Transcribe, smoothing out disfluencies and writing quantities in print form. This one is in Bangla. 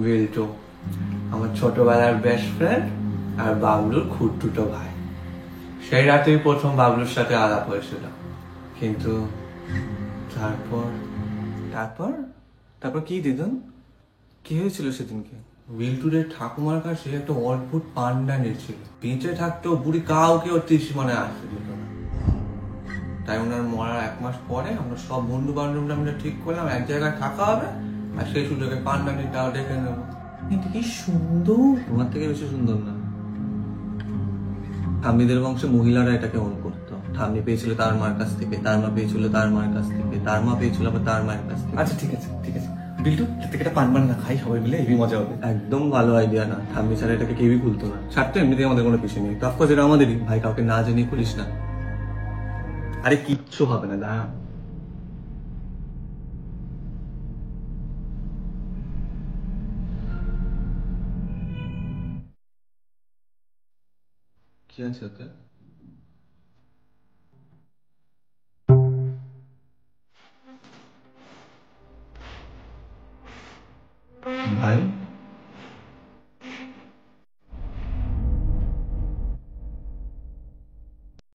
বিল্টু আমার ছোটবেলার বেস্ট ফ্রেন্ড আর বাবলুর খুঁড়তুতো ভাই। সেই রাতেই প্রথম বাবলুর সাথে আলাপ হয়েছিল, কিন্তু তারপর তারপর তারপর কি দিদুন, কি হয়েছিল সেদিনকে? বিল্টুরের ঠাকুমার কাছে একটা অদ্ভুত পান্ডা ছিল। বেঁচে থাকতেও বুড়ি কাউকে ওর ত্রিসীমানায় আসতে দিত না। তাই ওনার মরার 1 মাস পরে আমরা সব বন্ধু বান্ধবরা মিলে ঠিক করলাম এক জায়গায় থাকা হবে, আর সেই সুযোগে পান্ডানিটাও দেখে নেবো। এটা কি সুন্দর! তোমার থেকে বেশি সুন্দর না? ঠাম্মিদের বংশে মহিলারা এটাকে অন করতো। ঠাম্মি পেয়েছিল তার মার কাছ থেকে, তার মা পেয়েছিল তার মার কাছ থেকে, তার মা পেয়েছিল আবার তার মায়ের কাছ থেকে। আচ্ছা ঠিক আছে ঠিক আছে বিল্টু, এর থেকে একটা পান বান্না খাই সবাই মিলে, হেবি মজা হবে। একদম ভালো আইডিয়া না, ঠাম্মি ছাড়া এটাকে কেউই খুলতো না। স্বার্থ এমনিতেই আমাদের কোনো পিছিয়ে নেই, তো অফকোর্স এটা আমাদেরই। ভাই কাউকে না জানিয়ে খুলিস না। আরে কিচ্ছু হবে না, দাঁড়া। কি আছে ওতে? ভাই